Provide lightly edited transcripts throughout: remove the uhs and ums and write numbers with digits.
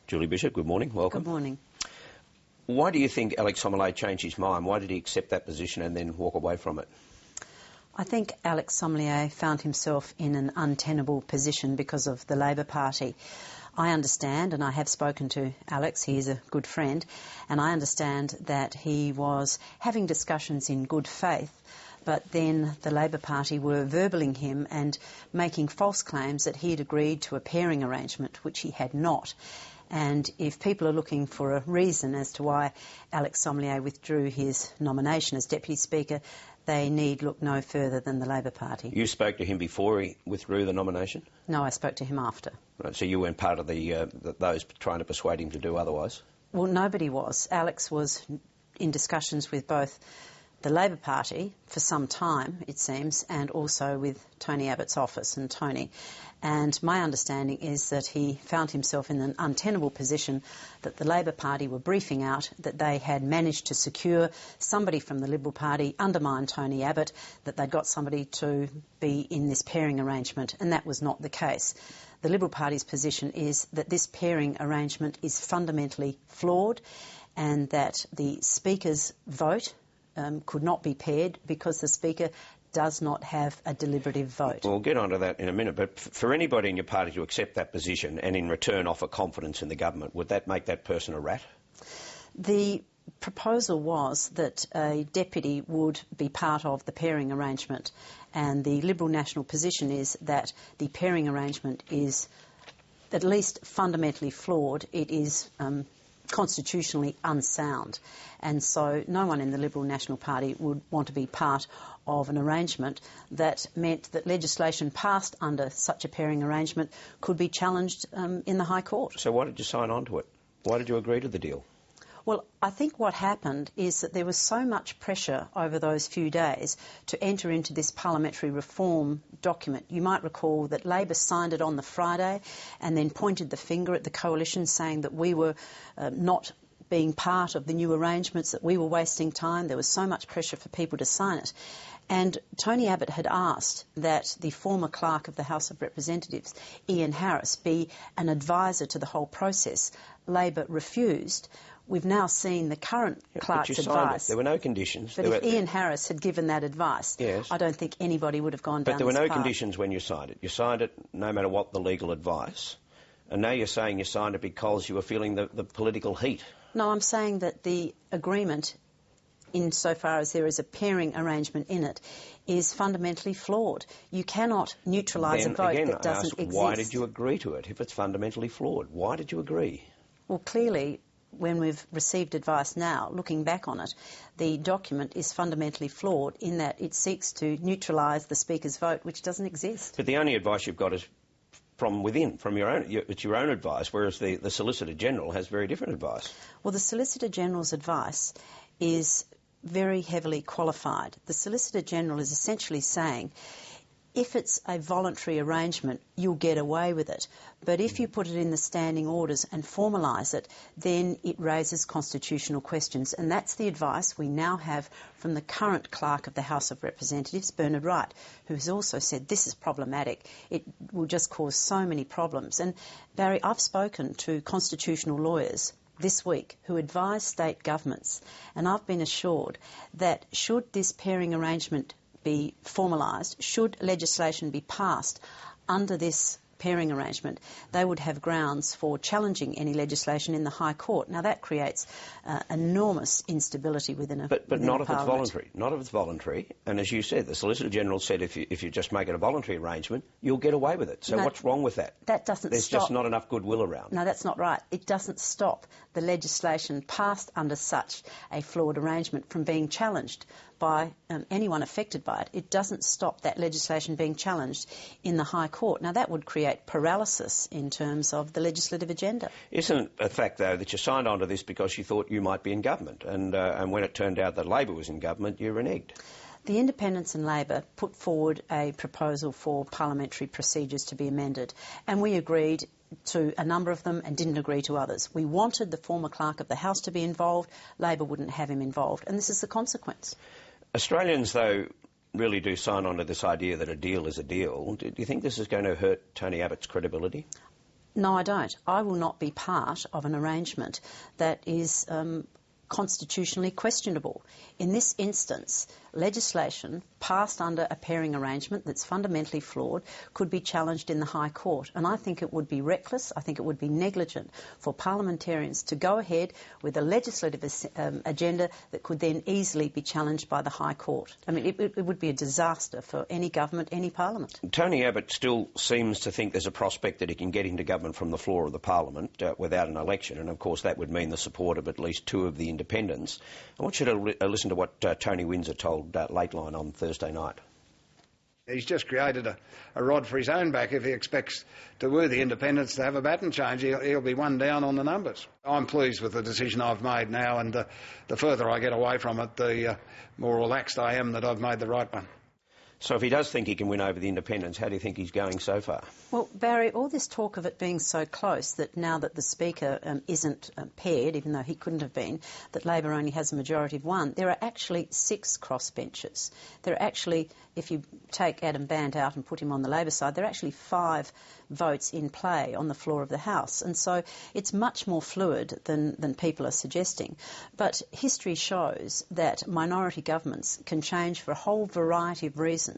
Julie Bishop, good morning. Welcome. Good morning. Why do you think Alex Sommerley changed his mind? Why did he accept that position and then walk away from it? I think Alex Sommerley found himself in an untenable position because of the Labor Party. I understand, and I have spoken to Alex, he is a good friend, and I understand that he was having discussions in good faith, but then the Labor Party were verballing him and making false claims that he had agreed to a pairing arrangement, which he had not. And if people are looking for a reason as to why Alex Sommerley withdrew his nomination as Deputy Speaker, they need look no further than the Labor Party. You spoke to him before he withdrew the nomination? No, I spoke to him after. Right, so you weren't part of those trying to persuade him to do otherwise? Well, nobody was. Alex was in discussions with both the Labor Party for some time, it seems, and also with Tony Abbott's office and Tony. And my understanding is that he found himself in an untenable position, that the Labor Party were briefing out that they had managed to secure somebody from the Liberal Party, undermine Tony Abbott, that they'd got somebody to be in this pairing arrangement, and that was not the case. The Liberal Party's position is that this pairing arrangement is fundamentally flawed and that the Speaker's vote could not be paired because the Speaker does not have a deliberative vote. We'll get onto that in a minute, but for anybody in your party to accept that position and in return offer confidence in the government, would that make that person a rat? The proposal was that a deputy would be part of the pairing arrangement, and the Liberal National position is that the pairing arrangement is at least fundamentally flawed. It is constitutionally unsound, and so no one in the Liberal National Party would want to be part of an arrangement that meant that legislation passed under such a pairing arrangement could be challenged in the High Court. So why did you sign on to it? Why did you agree to the deal? Well, I think what happened is that there was so much pressure over those few days to enter into this parliamentary reform document. You might recall that Labor signed it on the Friday and then pointed the finger at the coalition, saying that we were not being part of the new arrangements, that we were wasting time. There was so much pressure for people to sign it. And Tony Abbott had asked that the former clerk of the House of Representatives, Ian Harris, be an advisor to the whole process. Labor refused. We've now seen the current clerk's advice. There were no conditions. But if Ian Harris had given that advice, yes, I don't think anybody would have gone down this path. But there were no conditions when you signed it. You signed it no matter what the legal advice. And now you're saying you signed it because you were feeling the political heat. No, I'm saying that the agreement, insofar as there is a pairing arrangement in it, is fundamentally flawed. You cannot neutralise a vote that doesn't exist. Why did you agree to it if it's fundamentally flawed? Why did you agree? Well, clearly, when we've received advice now, looking back on it, the document is fundamentally flawed in that it seeks to neutralise the Speaker's vote, which doesn't exist. But the only advice you've got is from within, from your own. It's your own advice, whereas the Solicitor General has very different advice. Well, the Solicitor General's advice is very heavily qualified. The Solicitor General is essentially saying, if it's a voluntary arrangement, you'll get away with it. But if you put it in the standing orders and formalise it, then it raises constitutional questions. And that's the advice we now have from the current clerk of the House of Representatives, Bernard Wright, who has also said this is problematic. It will just cause so many problems. And Barry, I've spoken to constitutional lawyers this week who advise state governments, and I've been assured that should this pairing arrangement be formalised, should legislation be passed under this pairing arrangement, they would have grounds for challenging any legislation in the High Court. Now, that creates enormous instability within a But not if it's voluntary. Not if it's voluntary. And as you said, the Solicitor General said if you just make it a voluntary arrangement, you'll get away with it. So what's wrong with that? That doesn't There's stop. just not enough goodwill around. No, that's not right. It doesn't stop the legislation passed under such a flawed arrangement from being challenged by anyone affected by it. It doesn't stop that legislation being challenged in the High Court. Now, that would create paralysis in terms of the legislative agenda. Isn't it a fact, though, that you signed on to this because you thought you might be in government, and when it turned out that Labor was in government, you reneged? The Independents and Labor put forward a proposal for parliamentary procedures to be amended, and we agreed to a number of them and didn't agree to others. We wanted the former clerk of the House to be involved. Labor wouldn't have him involved, and this is the consequence. Australians, though, really do sign on to this idea that a deal is a deal. Do you think this is going to hurt Tony Abbott's credibility? No, I don't. I will not be part of an arrangement that is constitutionally questionable. In this instance, legislation passed under a pairing arrangement that's fundamentally flawed could be challenged in the High Court. And I think it would be reckless, I think it would be negligent for parliamentarians to go ahead with a legislative agenda that could then easily be challenged by the High Court. I mean, it would be a disaster for any government, any parliament. Tony Abbott still seems to think there's a prospect that he can get into government from the floor of the parliament without an election, and of course that would mean the support of at least two of the independents. I want you to listen to what Tony Windsor told Lateline on Thursday night. He's just created a rod for his own back if he expects to woo the independents to have a baton change. He'll be one down on the numbers. I'm pleased with the decision I've made now, and the further I get away from it, the more relaxed I am that I've made the right one. So if he does think he can win over the independents, how do you think he's going so far? Well, Barry, all this talk of it being so close that now that the Speaker isn't paired, even though he couldn't have been, that Labor only has a majority of one, there are actually 6 crossbenchers. There are actually, if you take Adam Bandt out and put him on the Labor side, there are actually 5 votes in play on the floor of the House. And so it's much more fluid than people are suggesting. But history shows that minority governments can change for a whole variety of reasons.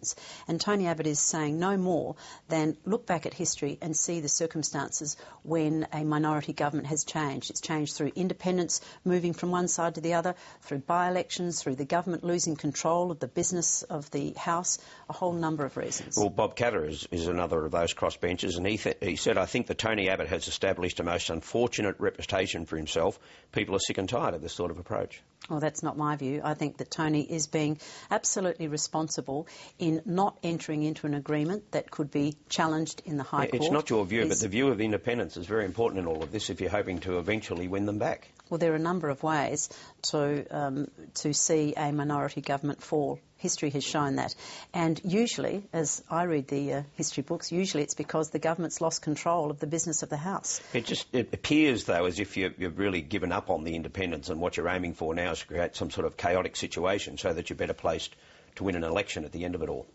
And Tony Abbott is saying no more than look back at history and see the circumstances when a minority government has changed. It's changed through independents moving from one side to the other, through by-elections, through the government losing control of the business of the House, a whole number of reasons. Well, Bob Catter is another of those crossbenchers, and he said, I think that Tony Abbott has established a most unfortunate reputation for himself. People are sick and tired of this sort of approach. Well, that's not my view. I think that Tony is being absolutely responsible in not entering into an agreement that could be challenged in the High Court. It's not your view, but the view of the independents is very important in all of this if you're hoping to eventually win them back. Well, there are a number of ways to see a minority government fall. History has shown that. And usually, as I read the history books, usually it's because the government's lost control of the business of the House. It appears, though, as if you've really given up on the independents, and what you're aiming for now is to create some sort of chaotic situation so that you're better placed to win an election at the end of it all.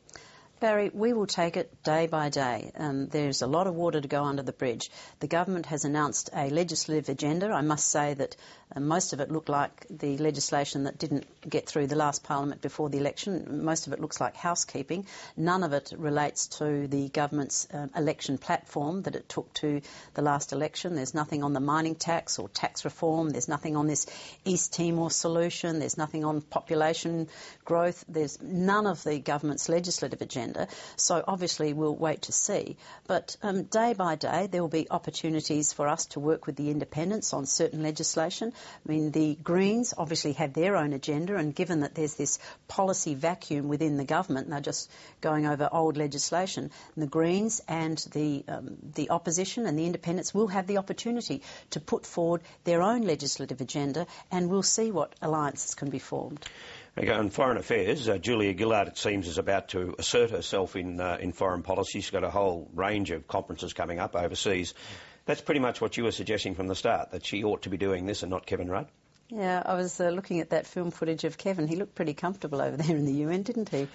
Barry, we will take it day by day. There's a lot of water to go under the bridge. The government has announced a legislative agenda. I must say that most of it looked like the legislation that didn't get through the last parliament before the election. Most of it looks like housekeeping. None of it relates to the government's election platform that it took to the last election. There's nothing on the mining tax or tax reform. There's nothing on this East Timor solution. There's nothing on population growth. There's none of the government's legislative agenda. So obviously we'll wait to see. But day by day there will be opportunities for us to work with the independents on certain legislation. I mean, the Greens obviously have their own agenda, and given that there's this policy vacuum within the government and they're just going over old legislation, the Greens and the opposition and the independents will have the opportunity to put forward their own legislative agenda, and we'll see what alliances can be formed. Okay, on foreign affairs, Julia Gillard, it seems, is about to assert herself in foreign policy. She's got a whole range of conferences coming up overseas. That's pretty much what you were suggesting from the start, that she ought to be doing this and not Kevin Rudd. Yeah, I was looking at that film footage of Kevin. He looked pretty comfortable over there in the UN, didn't he?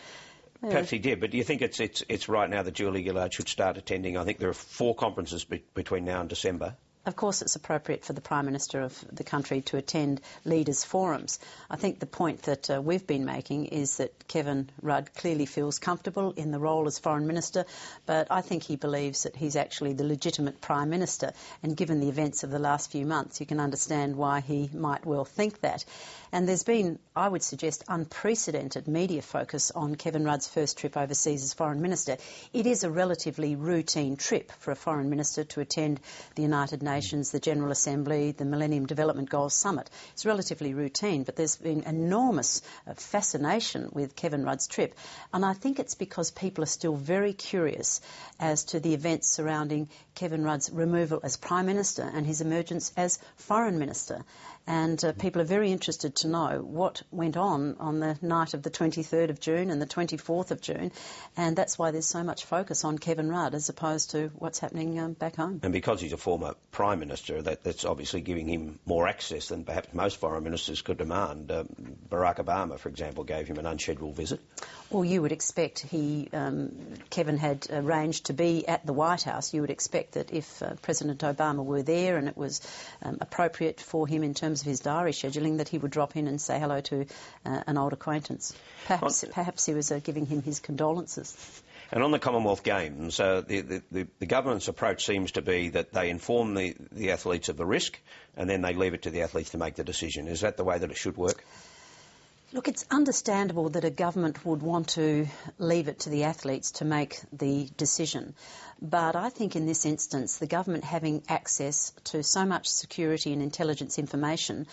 Perhaps he did, but do you think it's right now that Julia Gillard should start attending? I think there are 4 conferences between now and December. Of course it's appropriate for the Prime Minister of the country to attend leaders' forums. I think the point that we've been making is that Kevin Rudd clearly feels comfortable in the role as Foreign Minister, but I think he believes that he's actually the legitimate Prime Minister, and given the events of the last few months you can understand why he might well think that. And there's been, I would suggest, unprecedented media focus on Kevin Rudd's first trip overseas as Foreign Minister. It is a relatively routine trip for a Foreign Minister to attend the United Nations, the General Assembly, the Millennium Development Goals Summit. It's relatively routine, but there's been enormous fascination with Kevin Rudd's trip. And I think it's because people are still very curious as to the events surrounding Kevin Rudd's removal as Prime Minister and his emergence as Foreign Minister. And people are very interested to know what went on the night of the 23rd of June and the 24th of June, and that's why there's so much focus on Kevin Rudd as opposed to what's happening back home. And because he's a former Prime Minister, that's obviously giving him more access than perhaps most foreign ministers could demand. Barack Obama, for example, gave him an unscheduled visit. Well, you would expect Kevin had arranged to be at the White House. You would expect that if President Obama were there and it was appropriate for him in terms of his diary scheduling, that he would drop in and say hello to an old acquaintance. Perhaps he was giving him his condolences. And on the Commonwealth Games, the government's approach seems to be that they inform the athletes of the risk and then they leave it to the athletes to make the decision. Is that the way that it should work? Look, it's understandable that a government would want to leave it to the athletes to make the decision. But I think in this instance, the government having access to so much security and intelligence information,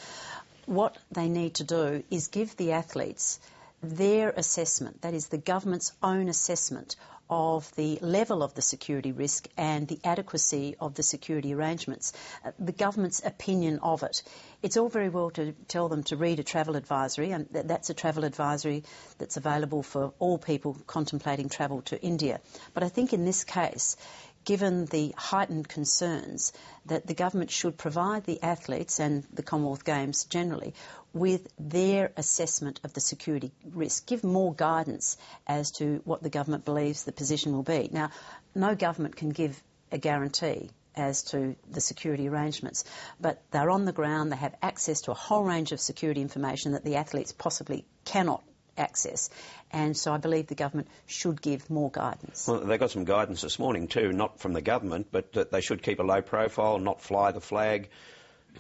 what they need to do is give the athletes their assessment, that is the government's own assessment of the level of the security risk and the adequacy of the security arrangements, the government's opinion of it. It's all very well to tell them to read a travel advisory, and that's a travel advisory that's available for all people contemplating travel to India. But I think in this case, given the heightened concerns, that the government should provide the athletes and the Commonwealth Games generally with their assessment of the security risk, give more guidance as to what the government believes the position will be. Now, no government can give a guarantee as to the security arrangements, but they're on the ground, they have access to a whole range of security information that the athletes possibly cannot access, and so I believe the government should give more guidance. Well, they got some guidance this morning too, not from the government, but that they should keep a low profile, not fly the flag,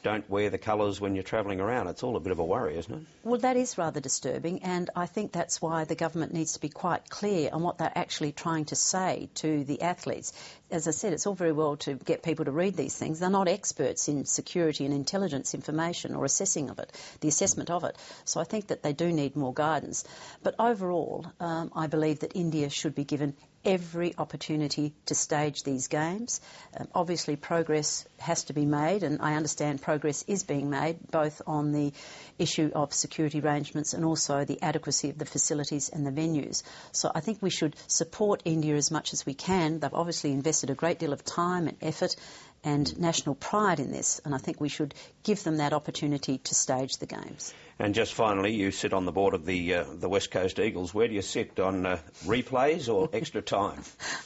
don't wear the colours when you're travelling around. It's all a bit of a worry, isn't it? Well, that is rather disturbing, and I think that's why the government needs to be quite clear on what they're actually trying to say to the athletes. As I said, it's all very well to get people to read these things. They're not experts in security and intelligence information or assessing of it, the assessment of it. So I think that they do need more guidance. But overall, I believe that India should be given every opportunity to stage these games. Obviously, progress has to be made, and I understand progress is being made, both on the issue of security arrangements and also the adequacy of the facilities and the venues. So I think we should support India as much as we can. They've obviously invested a great deal of time and effort and national pride in this, and I think we should give them that opportunity to stage the games. And just finally, you sit on the board of the West Coast Eagles. Where do you sit on replays or extra time?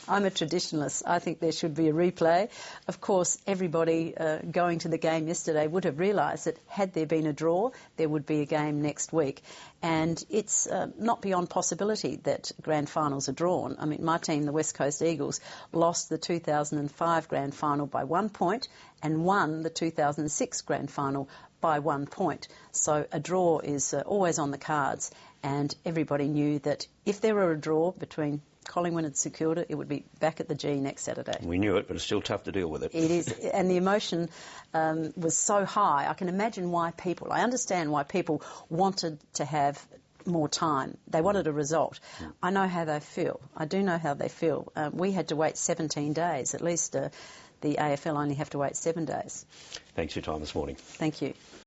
I'm a traditionalist. I think there should be a replay. Of course, everybody going to the game yesterday would have realised that had there been a draw, there would be a game next week. And it's not beyond possibility that grand finals are drawn. I mean, my team, the West Coast Eagles, lost the 2005 grand final by 1 point and won the 2006 grand final by 1 point. So a draw is always on the cards, and everybody knew that if there were a draw between Collingwood and St Kilda, it would be back at the G next Saturday. We knew it, but it's still tough to deal with it. It is, and the emotion was so high. I can imagine why I understand why people wanted to have more time. They wanted a result. I know how they feel. I do know how they feel. We had to wait 17 days. At least the AFL only have to wait 7 days. Thanks for your time this morning. Thank you.